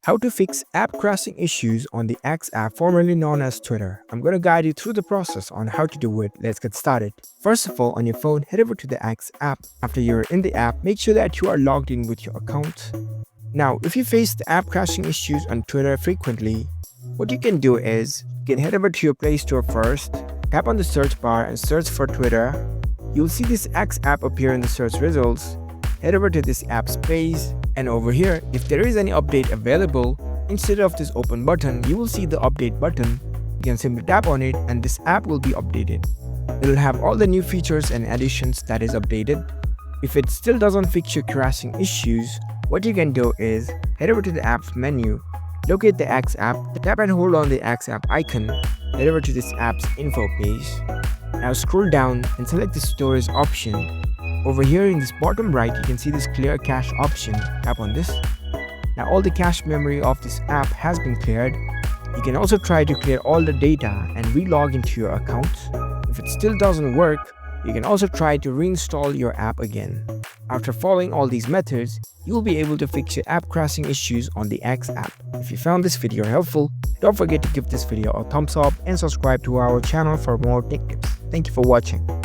How to fix app crashing issues on the X app formerly known as Twitter. I'm going to guide you through the process on how to do it. Let's get started. First of all, on your phone, head over to the X app. After you're in the app, make sure that you are logged in with your account. Now, if you face the app crashing issues on Twitter frequently, what you can do is you can head over to your Play Store first, tap on the search bar and search for Twitter. You'll see this X app appear in the search results. Head over to this app's page, and over here, if there is any update available, instead of this open button, you will see the update button. You can simply tap on it and this app will be updated. It will have all the new features and additions that is updated. If it still doesn't fix your crashing issues, what you can do is head over to the app's menu, locate the X app, tap and hold on the X app icon, head over to this app's info page. Now scroll down and select the storage option. Over here in this bottom right, you can see this clear cache option. Tap on this. Now all the cache memory of this app has been cleared. You can also try to clear all the data and re-log into your account. If it still doesn't work, you can also try to reinstall your app again. After following all these methods, you will be able to fix your app crashing issues on the X app. If you found this video helpful, don't forget to give this video a thumbs up and subscribe to our channel for more tech tips. Thank you for watching.